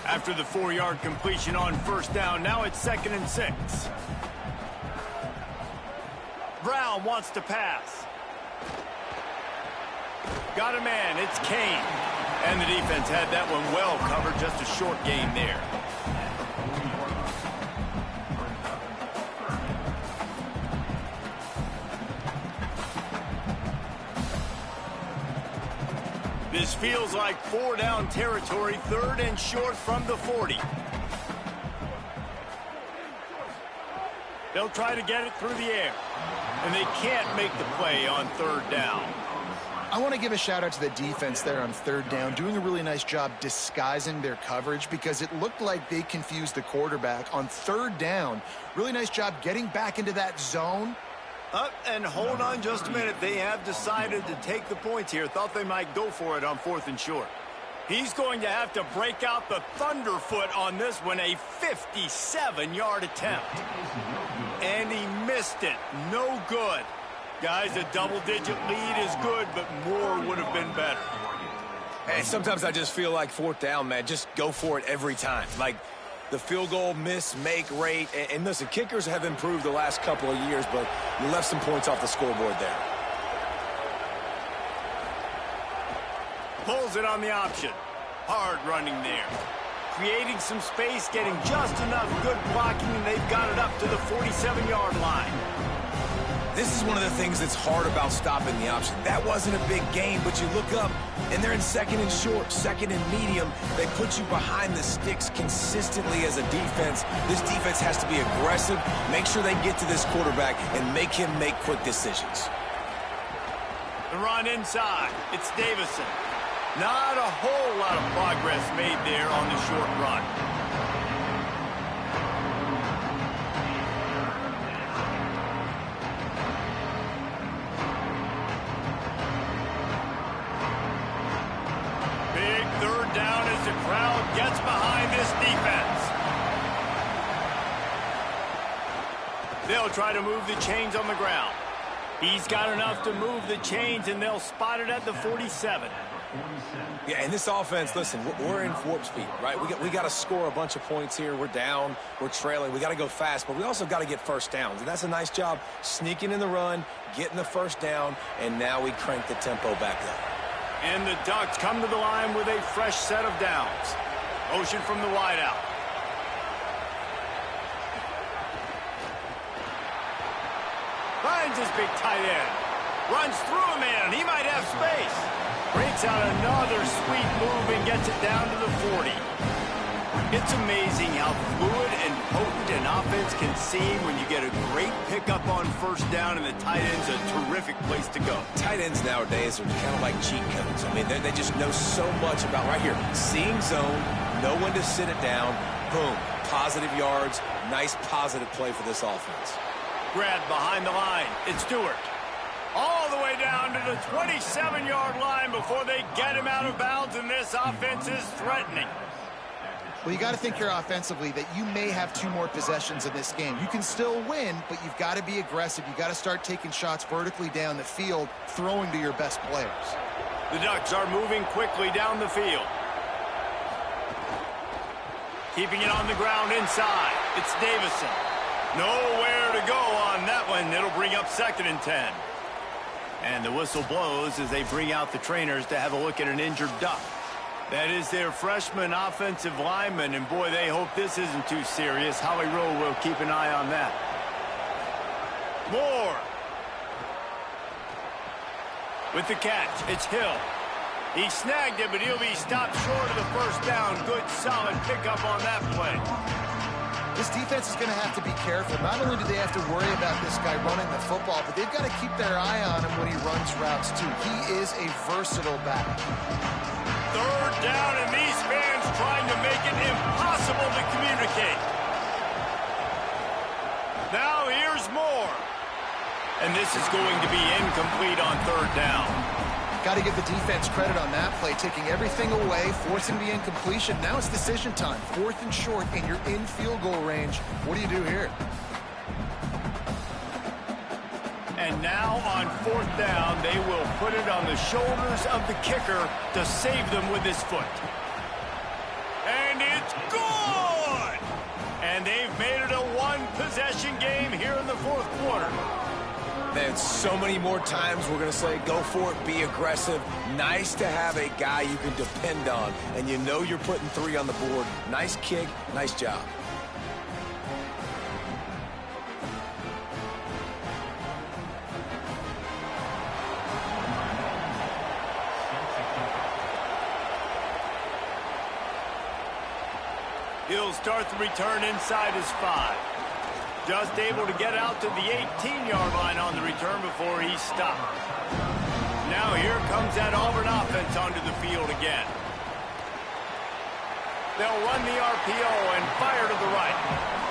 After the 4-yard completion on first down, now it's 2nd and 6. Brown wants to pass. Got a man, it's Kane. And the defense had that one well covered, just a short gain there. This feels like 4-down territory, 3rd and short from the 40. They'll try to get it through the air, and they can't make the play on 3rd down. I want to give a shout out to the defense there on 3rd down, doing a really nice job disguising their coverage because it looked like they confused the quarterback on 3rd down. Really nice job getting back into that zone. And hold on just a minute. They have decided to take the points here. Thought they might go for it on 4th and short. He's going to have to break out the thunderfoot on this one, a 57-yard attempt. And he missed it. No good. Guys, a double-digit lead is good, but more would have been better. Hey, sometimes I just feel like 4th down, man. Just go for it every time. Like the field goal miss-make rate. And listen, kickers have improved the last couple of years, but you left some points off the scoreboard there. Pulls it on the option. Hard running there. Creating some space, getting just enough good blocking, and they've got it up to the 47-yard line. This is one of the things that's hard about stopping the option. That wasn't a big gain, but you look up, and they're in 2nd and short, 2nd and medium. They put you behind the sticks consistently as a defense. This defense has to be aggressive, make sure they get to this quarterback, and make him make quick decisions. The run inside. It's Davison. Not a whole lot of progress made there on the short run. Big 3rd down as the crowd gets behind this defense. They'll try to move the chains on the ground. He's got enough to move the chains, and they'll spot it at the 47. Yeah, and this offense, listen, we're in warp speed, right? We got to score a bunch of points here. We're down, we're trailing. We got to go fast, but we also got to get first downs. And that's a nice job sneaking in the run, getting the first down, and now we crank the tempo back up. And the Ducks come to the line with a fresh set of downs. Motion from the wideout. Finds his big tight end. Runs through a man. He might have space. Breaks out another sweet move and gets it down to the 40. It's amazing how fluid and potent an offense can seem when you get a great pickup on first down, and the tight end's a terrific place to go. Tight ends nowadays are kind of like cheat codes. I mean, they just know so much about right here. Seeing zone, know when to sit it down, boom, positive yards, nice positive play for this offense. Grabbed behind the line. It's Stewart. All the way down to the 27-yard line before they get him out of bounds, and this offense is threatening. Well, you got to think here offensively that you may have 2 more possessions in this game. You can still win, but you've got to be aggressive. You got to start taking shots vertically down the field, throwing to your best players. The Ducks are moving quickly down the field. Keeping it on the ground inside. It's Davison. Nowhere to go on that one. It'll bring up 2nd and 10. And the whistle blows as they bring out the trainers to have a look at an injured Duck. That is their freshman offensive lineman, and boy, they hope this isn't too serious. Howie Rowe will keep an eye on that. Moore. With the catch, it's Hill. He snagged it, but he'll be stopped short of the first down. Good, solid pickup on that play. This defense is going to have to be careful. Not only do they have to worry about this guy running the football, but they've got to keep their eye on him when he runs routes, too. He is a versatile back. 3rd down, and these fans trying to make it impossible to communicate. Now here's Moore. And this is going to be incomplete on 3rd down. Got to give the defense credit on that play, taking everything away, forcing the incompletion. Now it's decision time. 4th and short, and you're in field goal range. What do you do here? And now on 4th down, they will put it on the shoulders of the kicker to save them with his foot. And it's good! And they've made it a one-possession game here in the 4th quarter. Man, so many more times we're going to say, go for it, be aggressive. Nice to have a guy you can depend on, and you know you're putting 3 on the board. Nice kick, nice job. He'll start the return inside his 5. Just able to get out to the 18-yard line on the return before he stopped. Now here comes that Auburn offense onto the field again. They'll run the RPO and fire to the right.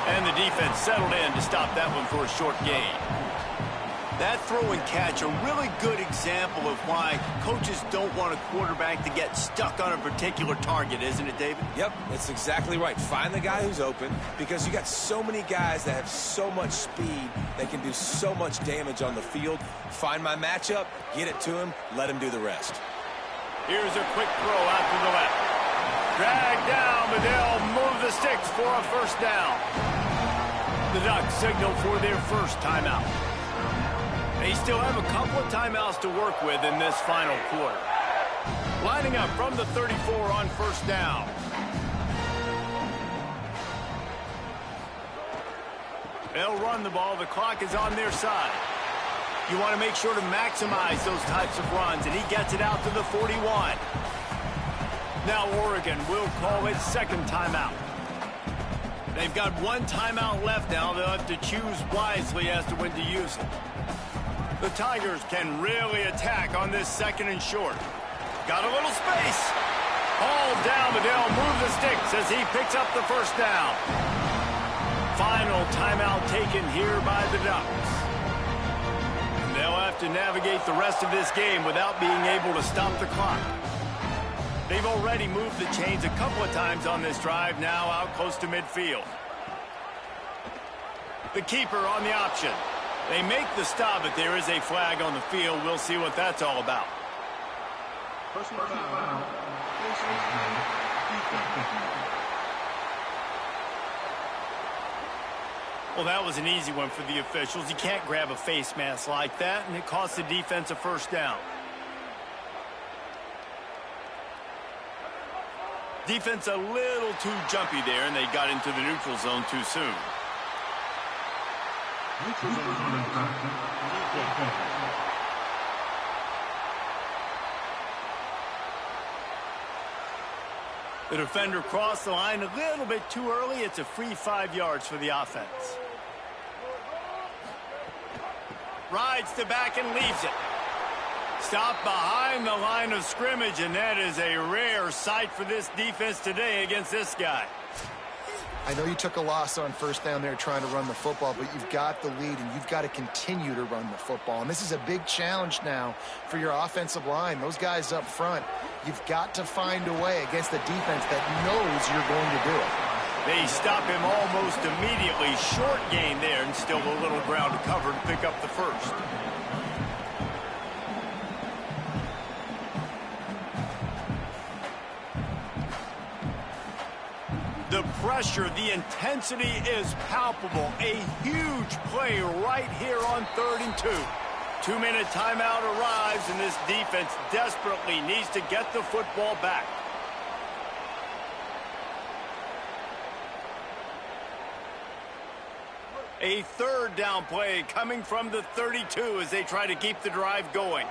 And the defense settled in to stop that one for a short gain. That throw and catch, a really good example of why coaches don't want a quarterback to get stuck on a particular target, isn't it, David? Yep, that's exactly right. Find the guy who's open, because you got so many guys that have so much speed that can do so much damage on the field. Find my matchup, get it to him, let him do the rest. Here's a quick throw out to the left. Dragged down, but they'll move the sticks for a 1st down. The Ducks signal for their first timeout. They still have a couple of timeouts to work with in this final quarter. Lining up from the 34 on 1st down. They'll run the ball. The clock is on their side. You want to make sure to maximize those types of runs, and he gets it out to the 41. Now Oregon will call its 2nd timeout. They've got 1 timeout left now. They'll have to choose wisely as to when to use it. The Tigers can really attack on this 2nd and short. Got a little space. All down, but they'll move the sticks as he picks up the 1st down. Final timeout taken here by the Ducks. And they'll have to navigate the rest of this game without being able to stop the clock. They've already moved the chains a couple of times on this drive, now out close to midfield. The keeper on the option. They make the stop, but there is a flag on the field. We'll see what that's all about. Well, that was an easy one for the officials. You can't grab a face mask like that, and it costs the defense a 1st down. Defense a little too jumpy there, and they got into the neutral zone too soon. The defender crossed the line a little bit too early. It's a free 5 yards for the offense. Rides to back and leaves it. Stopped behind the line of scrimmage, and that is a rare sight for this defense today against this guy. I know you took a loss on 1st down there trying to run the football, but you've got the lead, and you've got to continue to run the football. And this is a big challenge now for your offensive line. Those guys up front, you've got to find a way against a defense that knows you're going to do it. They stop him almost immediately. Short gain there, and still a little ground to cover to pick up the 1st. The pressure, the intensity is palpable. A huge play right here on 3rd and 2. 2-minute timeout arrives, and this defense desperately needs to get the football back. A 3rd down play coming from the 32 as they try to keep the drive going.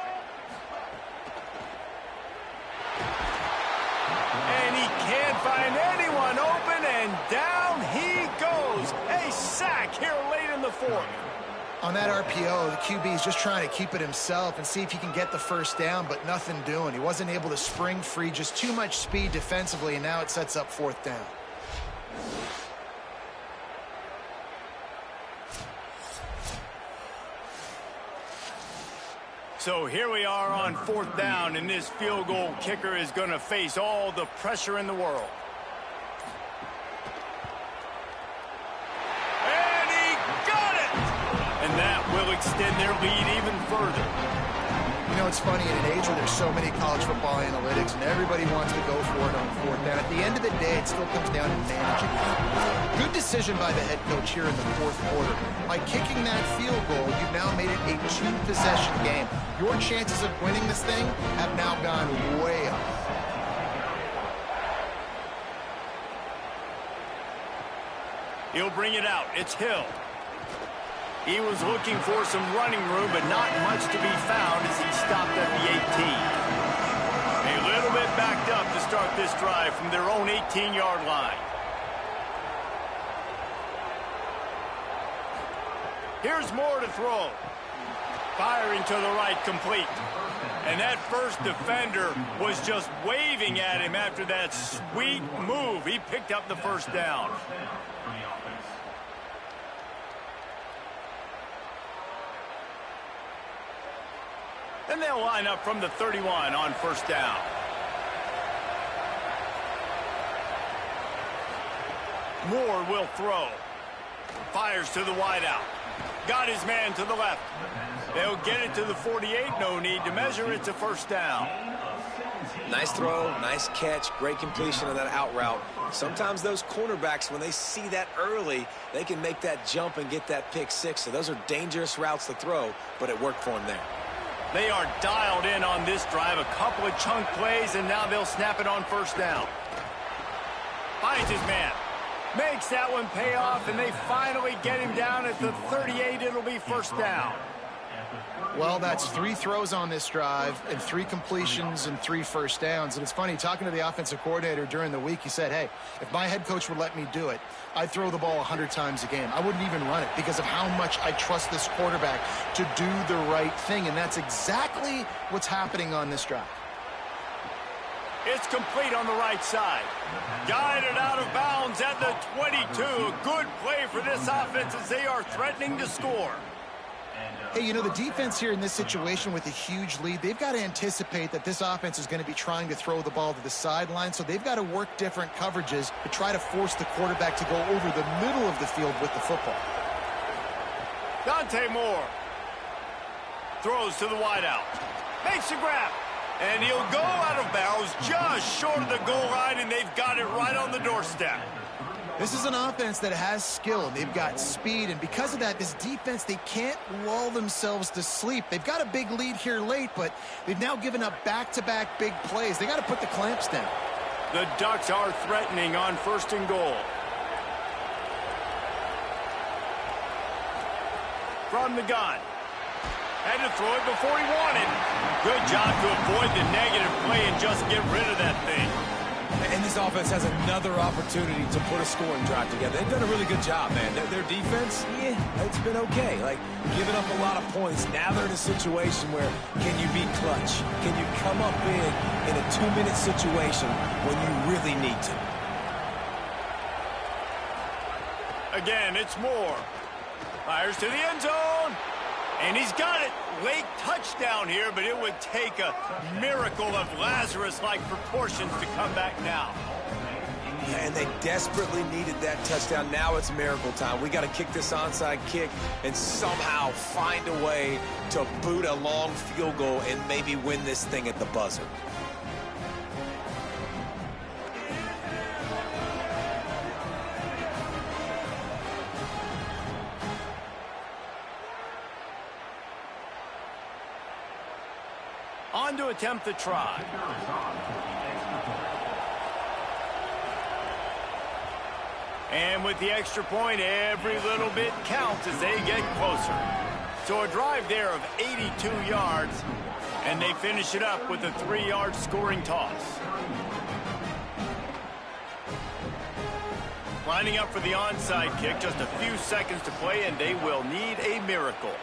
And he can't find anyone open, and down he goes. A sack here late in the 4th. On that RPO, the QB is just trying to keep it himself and see if he can get the 1st down, but nothing doing. He wasn't able to spring free, just too much speed defensively, and now it sets up 4th down. So here we are on 4th down, and this field goal kicker is going to face all the pressure in the world. And he got it! And that will extend their lead even further. You know, it's funny, in an age where there's so many college football analytics and everybody wants to go for it on 4th down, at the end of the day, it still comes down to managing. Good decision by the head coach here in the 4th quarter. By kicking that field goal, you've now made it a 2-possession game. Your chances of winning this thing have now gone way up. He'll bring it out. It's Hill. He was looking for some running room, but not much to be found as he stopped at the 18. A little bit backed up to start this drive from their own 18-yard line. Here's Moore to throw. Firing to the right, complete. And that first defender was just waving at him after that sweet move. He picked up the first down. And they'll line up from the 31 on 1st down. Moore will throw. Fires to the wideout. Got his man to the left. They'll get it to the 48. No need to measure. It's a 1st down. Nice throw, nice catch, great completion of that out route. Sometimes those cornerbacks, when they see that early, they can make that jump and get that pick 6. So those are dangerous routes to throw, but it worked for him there. They are dialed in on this drive. A couple of chunk plays, and now they'll snap it on 1st down. Finds his man. Makes that one pay off, and they finally get him down at the 38. It'll be 1st down. Well, that's 3 throws on this drive and 3 completions and 3 first downs. And it's funny, talking to the offensive coordinator during the week, he said, hey, if my head coach would let me do it, I'd throw the ball 100 times a game. I wouldn't even run it because of how much I trust this quarterback to do the right thing. And that's exactly what's happening on this drive. It's complete on the right side. Guided out of bounds at the 22. A good play for this offense as they are threatening to score. Hey, you know, the defense here in this situation with a huge lead, they've got to anticipate that this offense is going to be trying to throw the ball to the sideline, so they've got to work different coverages to try to force the quarterback to go over the middle of the field with the football. Dante Moore throws to the wideout. Makes the grab. And he'll go out of bounds just short of the goal line, and they've got it right on the doorstep. This is an offense that has skill. They've got speed, and because of that, this defense, they can't lull themselves to sleep. They've got a big lead here late, but they've now given up back-to-back big plays. They got to put the clamps down. The Ducks are threatening on 1st and goal. From the gun. Had to throw it before he wanted. Good job to avoid the negative play and just get rid of that thing. And this offense has another opportunity to put a scoring drive together. They've done a really good job, man. Their defense, yeah, it's been okay. Like, giving up a lot of points. Now they're in a situation where can you be clutch? Can you come up big in a 2-minute situation when you really need to? Again, it's Moore. Fires to the end zone. And he's got it. Late touchdown here, but it would take a miracle of Lazarus-like proportions to come back now. And they desperately needed that touchdown. Now it's miracle time. We got to kick this onside kick and somehow find a way to boot a long field goal and maybe win this thing at the buzzer. On to attempt the try. And with the extra point, every little bit counts as they get closer. So a drive there of 82 yards, and they finish it up with a 3-yard scoring toss. Lining up for the onside kick, just a few seconds to play, and they will need a miracle.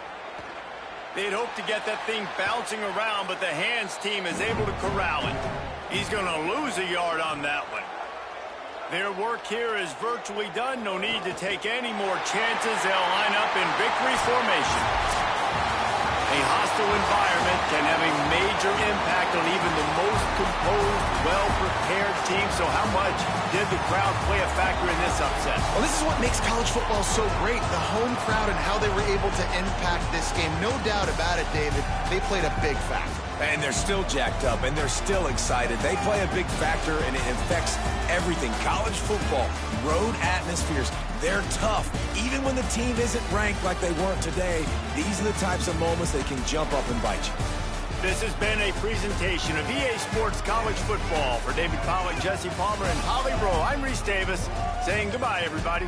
They'd hope to get that thing bouncing around, but the hands team is able to corral it. He's going to lose a yard on that one. Their work here is virtually done. No need to take any more chances. They'll line up in victory formation. A A hostile environment can have a major impact on even the most composed, well-prepared team. So how much did the crowd play a factor in this upset? Well, this is what makes college football so great, the home crowd and how they were able to impact this game. No doubt about it, David. They played a big factor. And they're still jacked up, and they're still excited. They play a big factor, and it affects everything. College football, road atmospheres, they're tough. Even when the team isn't ranked like they weren't today, these are the types of moments that can jump up and bite you. This has been a presentation of EA Sports College Football. For David Pollack, Jesse Palmer, and Holly Rowe, I'm Reese Davis saying goodbye, everybody.